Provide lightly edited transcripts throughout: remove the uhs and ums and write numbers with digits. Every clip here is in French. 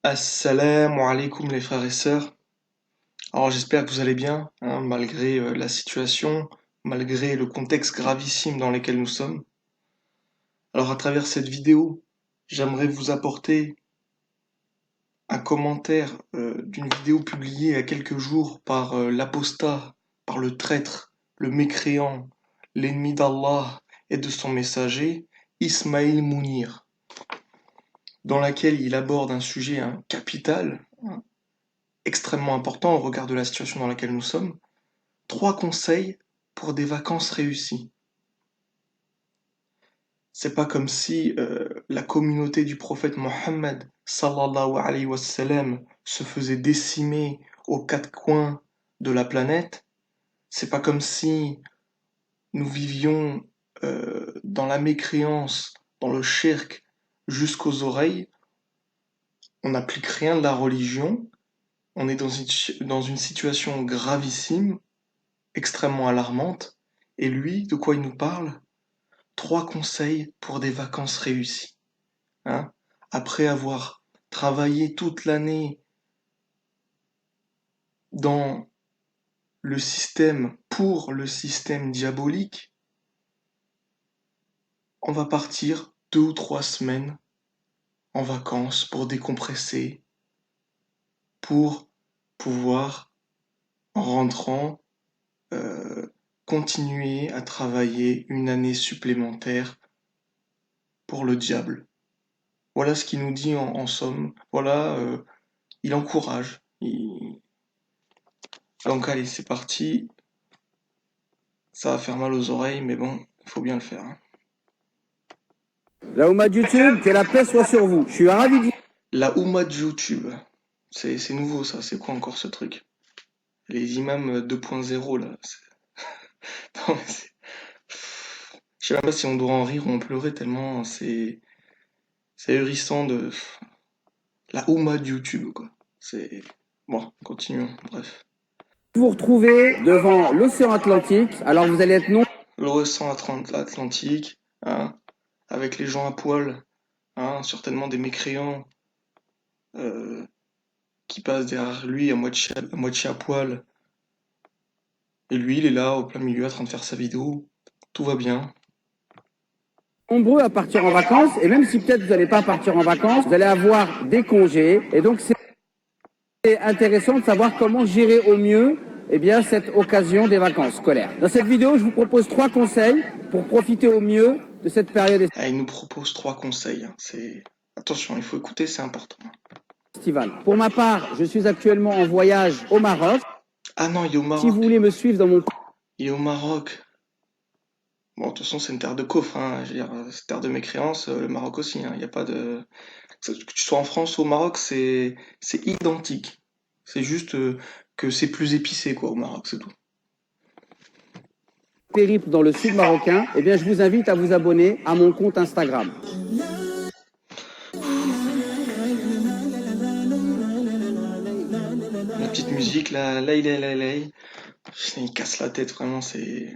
Assalamu alaikum les frères et sœurs. Alors j'espère que vous allez bien, hein, malgré la situation, malgré le contexte gravissime dans lequel nous sommes. Alors à travers cette vidéo, j'aimerais vous apporter un commentaire d'une vidéo publiée il y a quelques jours par l'apostat, par le traître, le mécréant, l'ennemi d'Allah et de son messager, Ismaïl Mounir, dans laquelle il aborde un sujet capital, extrêmement important au regard de la situation dans laquelle nous sommes. 3 conseils pour des vacances réussies. C'est pas comme si la communauté du prophète Mohammed sallallahu alayhi wa sallam se faisait décimer aux 4 coins de la planète. C'est pas comme si nous vivions dans la mécréance, dans le shirk jusqu'aux oreilles. On n'applique rien de la religion. On est dans une situation gravissime, extrêmement alarmante. Et lui, de quoi il nous parle? 3 conseils pour des vacances réussies. Hein? Après avoir travaillé toute l'année dans le système, pour le système diabolique, on va partir 2 ou 3 semaines en vacances pour décompresser, pour pouvoir, en rentrant, euh, continuer à travailler une année supplémentaire pour le diable. Voilà ce qu'il nous dit en somme. Voilà, il encourage. Donc allez, c'est parti. Ça va faire mal aux oreilles, mais bon, il faut bien le faire. Hein. La Oumma de YouTube, que la paix soit sur vous. Je suis ravi de... La Oumma de YouTube. C'est nouveau ça, c'est quoi encore ce truc? Les imams 2.0 là. Non, mais je sais même pas si on doit en rire ou en pleurer tellement c'est hérissant de la Oumma de YouTube quoi. C'est bon, continuons, bref. vous retrouver devant l'océan Atlantique. Alors vous allez être non... L'océan Atlantique, hein, avec les gens à poil, hein, certainement des mécréants euh, qui passent derrière lui à moitié à poil. Et lui, il est là, au plein milieu, en train de faire sa vidéo. Tout va bien. nombreux à partir en vacances. Et même si peut-être vous n'allez pas partir en vacances, vous allez avoir des congés. Et donc c'est intéressant de savoir comment gérer au mieux cette occasion des vacances scolaires. Dans cette vidéo, je vous propose 3 conseils pour profiter au mieux de cette période Ah, il nous propose 3 conseils. Hein. Attention, il faut écouter, c'est important. estivale. Pour ma part, je suis actuellement en voyage au Maroc. Ah non, il est au Si vous Maroc. voulez me suivre dans mon... Il est au Maroc. Bon, de toute façon, c'est une terre de coffre. Hein. Je veux dire, c'est une terre de mécréance, le Maroc aussi. Hein. Il n'y a pas de... Que tu sois en France ou au Maroc, c'est identique. C'est juste que c'est plus épicé, quoi, au Maroc, c'est tout. périple dans le sud marocain, je vous invite à vous abonner à mon compte Instagram. La petite musique, là, il casse la tête, vraiment, c'est...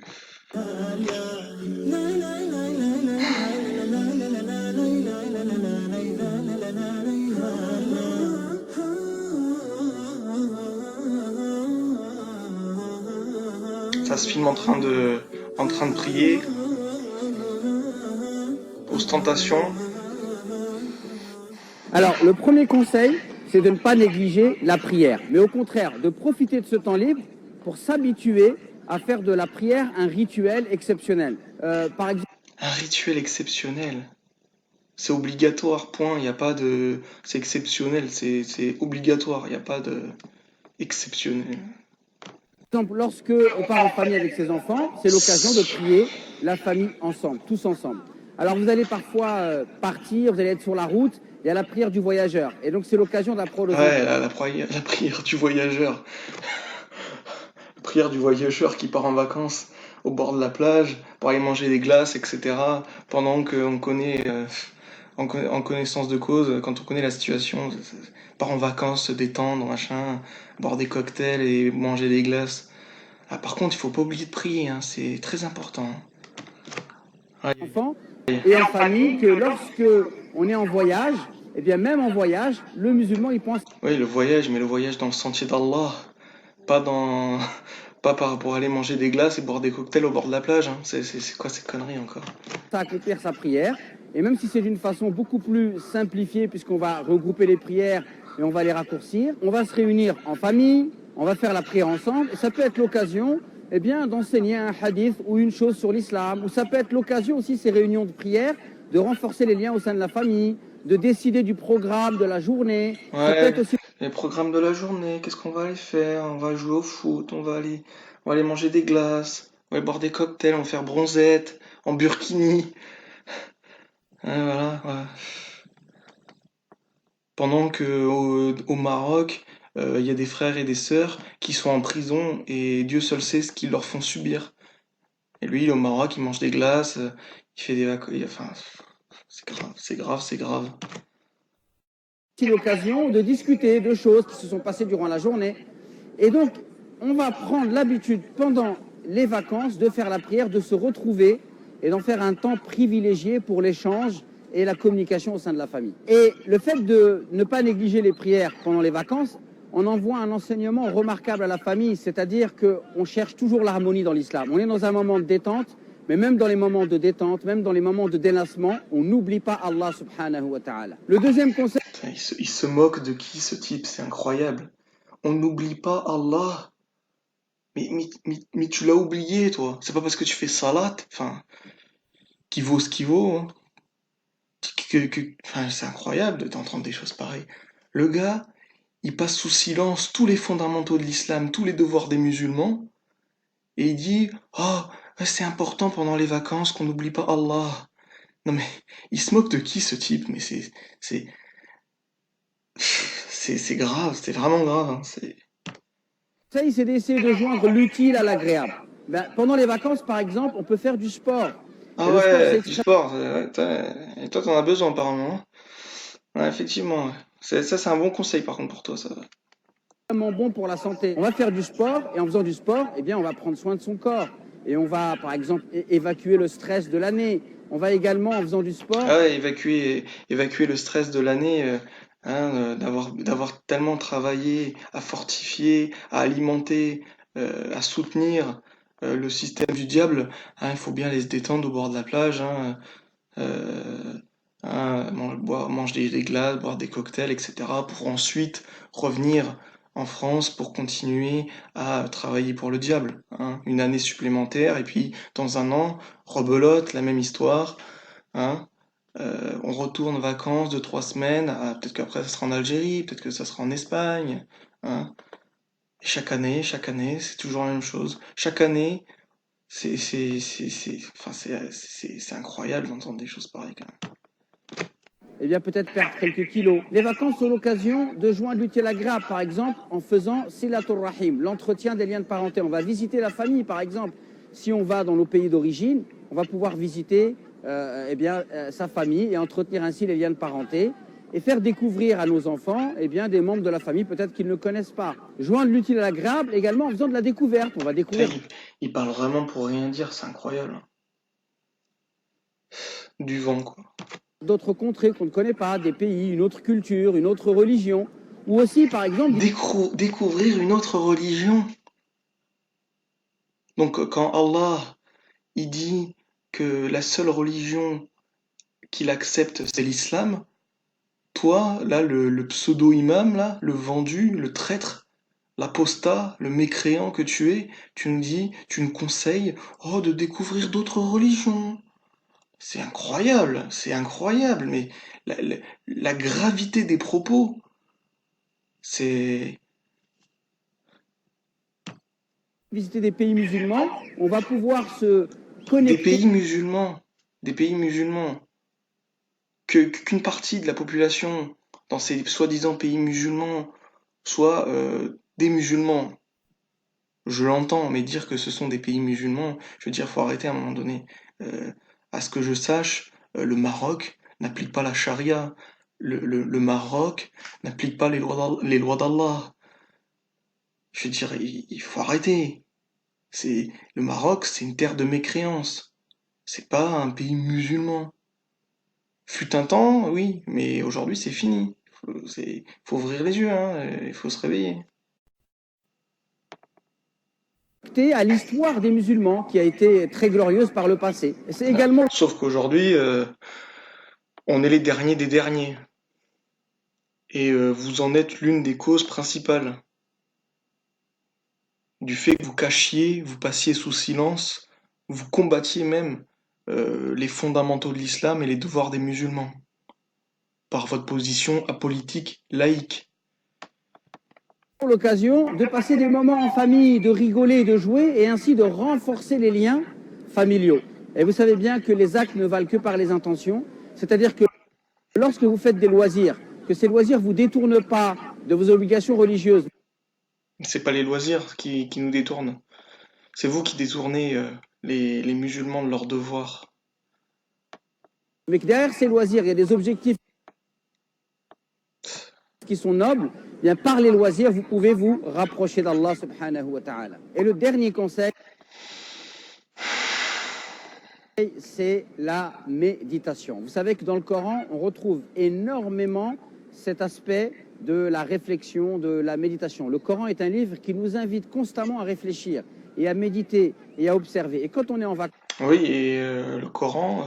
Ça se filme en train de prier, ostentation. Alors, le premier conseil, c'est de ne pas négliger la prière, mais au contraire, de profiter de ce temps libre pour s'habituer à faire de la prière un rituel exceptionnel. Par exemple, Un rituel exceptionnel. C'est obligatoire, point. Il n'y a pas de... C'est exceptionnel, c'est obligatoire. Il n'y a pas de... Exceptionnel. lorsque on part en famille avec ses enfants, c'est l'occasion de prier la famille ensemble, tous ensemble. Alors vous allez parfois partir, vous allez être sur la route, il y a la prière du voyageur. Et donc c'est l'occasion d'apprendre aux enfants. Ouais, la prière du voyageur. La prière du voyageur qui part en vacances au bord de la plage pour aller manger des glaces, etc. Pendant qu'on connaît, en connaissance de cause, quand on connaît la situation, part en vacances, se détendre, machin, boire des cocktails et manger des glaces. Ah, par contre, il faut pas oublier de prier, hein, c'est très important. Ouais. Enfants et en famille que lorsque on est en voyage, eh bien même en voyage, le musulman il pense Oui, le voyage, mais le voyage dans le sentier d'Allah, pas dans, pas pour aller manger des glaces et boire des cocktails au bord de la plage, hein. C'est quoi ces conneries encore? à accomplir sa prière. Et même si c'est d'une façon beaucoup plus simplifiée, puisqu'on va regrouper les prières et on va les raccourcir, on va se réunir en famille, on va faire la prière ensemble. Et ça peut être l'occasion eh bien, d'enseigner un hadith ou une chose sur l'islam. Ou ça peut être l'occasion aussi, ces réunions de prière, de renforcer les liens au sein de la famille, de décider du programme de la journée. Ça peut Ouais, être aussi les programmes de la journée, qu'est-ce qu'on va aller faire? On va jouer au foot, on va aller manger des glaces, on va aller boire des cocktails, on va faire bronzette, en burkini. Ouais, voilà, ouais. Pendant que au Maroc, il y a des frères et des sœurs qui sont en prison et Dieu seul sait ce qu'ils leur font subir. Et lui, au Maroc, il mange des glaces, il fait des vacances, enfin, c'est grave, c'est grave, c'est grave. l'occasion de discuter de choses qui se sont passées durant la journée. Et donc, on va prendre l'habitude pendant les vacances de faire la prière, de se retrouver et d'en faire un temps privilégié pour l'échange et la communication au sein de la famille. Et le fait de ne pas négliger les prières pendant les vacances, on envoie un enseignement remarquable à la famille, c'est-à-dire qu'on cherche toujours l'harmonie dans l'islam. On est dans un moment de détente, mais même dans les moments de détente, même dans les moments de délassement, on n'oublie pas Allah subhanahu wa ta'ala. Le deuxième conseil, Putain, il se moque de qui ce type, c'est incroyable. On n'oublie pas Allah. Mais tu l'as oublié, toi. C'est pas parce que tu fais salat, enfin, qui vaut ce qu'il vaut, hein. Enfin, c'est incroyable d'entendre des choses pareilles. Le gars, il passe sous silence tous les fondamentaux de l'islam, tous les devoirs des musulmans, et il dit, oh, c'est important pendant les vacances qu'on n'oublie pas Allah. Non mais, il se moque de qui ce type? Mais c'est, c'est grave, c'est vraiment grave, hein. c'est d'essayer de joindre l'utile à l'agréable. Ben, pendant les vacances, par exemple, on peut faire du sport. Et Ah le sport, c'est ouais, du extrêmement sport, et toi t'en as besoin apparemment, hein. Ouais, effectivement, ouais. Ça c'est un bon conseil par contre pour toi, ça. bon pour la santé. On va faire du sport et en faisant du sport, eh bien, on va prendre soin de son corps. Et on va, par exemple, évacuer le stress de l'année. On va également, en faisant du sport, Ah ouais, évacuer le stress de l'année, hein, d'avoir tellement travaillé à fortifier, à alimenter, à soutenir le système du diable, hein, il faut bien aller se détendre au bord de la plage, hein, euh, hein, manger des glaces, boire des cocktails, etc., pour ensuite revenir en France pour continuer à travailler pour le diable, hein, une année supplémentaire, et puis dans un an, rebelote, la même histoire, hein. On retourne en vacances de 3 semaines. Peut-être qu'après ça sera en Algérie, peut-être que ça sera en Espagne, hein. Et chaque année, c'est toujours la même chose. Chaque année, enfin, c'est incroyable d'entendre des choses pareilles quand même. eh bien, peut-être perdre quelques kilos. Les vacances sont l'occasion de joindre l'utile agréable, par exemple, en faisant silatul rahim, l'entretien des liens de parenté. On va visiter la famille, par exemple. Si on va dans nos pays d'origine, on va pouvoir visiter sa famille et entretenir ainsi les liens de parenté et faire découvrir à nos enfants des membres de la famille peut-être qu'ils ne connaissent pas. Joindre l'utile à l'agréable également en faisant de la découverte. On va Putain, découvrir il parle vraiment pour rien dire, c'est incroyable, hein. Du vent, quoi. d'autres contrées qu'on ne connaît pas, des pays, une autre culture, une autre religion. Ou aussi, par exemple, Découvrir une autre religion. Donc quand Allah, il dit que la seule religion qu'il accepte, c'est l'islam, toi, là, le pseudo-imam, là, le vendu, le traître, l'apostat, le mécréant que tu es, tu nous conseilles, oh, de découvrir d'autres religions. C'est incroyable, mais la, la- la gravité des propos, c'est visiter des pays musulmans, on va pouvoir se des connecter. pays musulmans, des pays musulmans, qu'une partie de la population dans ces soi-disant pays musulmans soit des musulmans. Je l'entends, mais dire que ce sont des pays musulmans, je veux dire, faut arrêter à un moment donné. Euh, à ce que je sache, le Maroc n'applique pas la charia. Le Maroc n'applique pas les lois d'Allah. Je veux dire, il faut arrêter. Le Maroc, c'est une terre de mécréance. C'est pas un pays musulman. Fut un temps, oui, mais aujourd'hui c'est fini. Faut ouvrir les yeux, hein, il faut se réveiller. À l'histoire des musulmans qui a été très glorieuse par le passé. Et c'est également Sauf qu'aujourd'hui, on est les derniers des derniers. Et vous en êtes l'une des causes principales. Du fait que vous cachiez, vous passiez sous silence, vous combattiez même les fondamentaux de l'islam et les devoirs des musulmans, par votre position apolitique, laïque. l'occasion de passer des moments en famille, de rigoler, de jouer et ainsi de renforcer les liens familiaux. Et vous savez bien que les actes ne valent que par les intentions, c'est-à-dire que lorsque vous faites des loisirs, que ces loisirs ne vous détournent pas de vos obligations religieuses. C'est pas les loisirs qui nous détournent. C'est vous qui détournez les musulmans de leurs devoirs. Mais que derrière ces loisirs, il y a des objectifs qui sont nobles, bien par les loisirs, vous pouvez vous rapprocher d'Allah subhanahu wa ta'ala. Et le dernier conseil, c'est la méditation. Vous savez que dans le Coran, on retrouve énormément cet aspect de la réflexion, de la méditation. Le Coran est un livre qui nous invite constamment à réfléchir et à méditer et à observer. Et quand on est en vacances, Oui, et le Coran,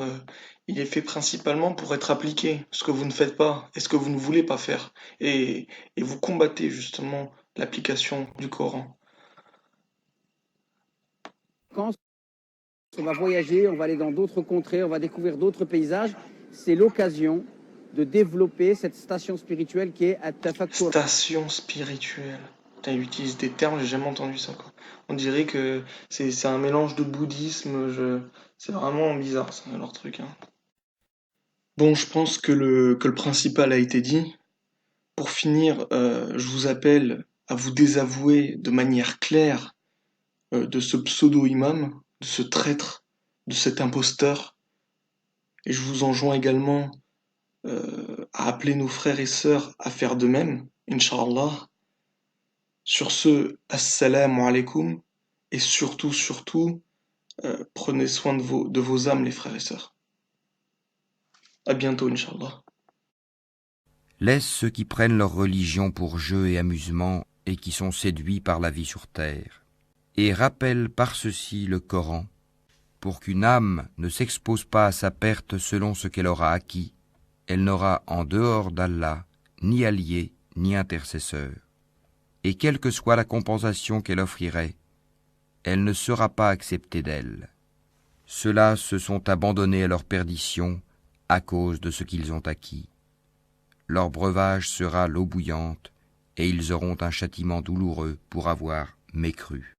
il est fait principalement pour être appliqué, ce que vous ne faites pas, et ce que vous ne voulez pas faire. Et vous combattez justement l'application du Coran. on va voyager, on va aller dans d'autres contrées, on va découvrir d'autres paysages. C'est l'occasion de développer cette station spirituelle qui est at-tafakkur. Station spirituelle. Putain, il utilise des termes, j'ai jamais entendu ça, quoi. On dirait que c'est un mélange de bouddhisme, c'est vraiment bizarre, ça, leur truc, hein. Bon, je pense que le principal a été dit. Pour finir, je vous appelle à vous désavouer de manière claire de ce pseudo-imam, de ce traître, de cet imposteur. Et je vous enjoins également à appeler nos frères et sœurs à faire de même, Inch'Allah. Sur ce, assalamu alaikum. Et surtout, prenez soin de vos âmes, les frères et sœurs. À bientôt, Inch'Allah. Laisse ceux qui prennent leur religion pour jeu et amusement et qui sont séduits par la vie sur terre. Et rappelle par ceci le Coran, pour qu'une âme ne s'expose pas à sa perte selon ce qu'elle aura acquis. Elle n'aura en dehors d'Allah ni allié ni intercesseur. Et quelle que soit la compensation qu'elle offrirait, elle ne sera pas acceptée d'elle. Ceux-là se sont abandonnés à leur perdition à cause de ce qu'ils ont acquis. Leur breuvage sera l'eau bouillante, et ils auront un châtiment douloureux pour avoir mécru.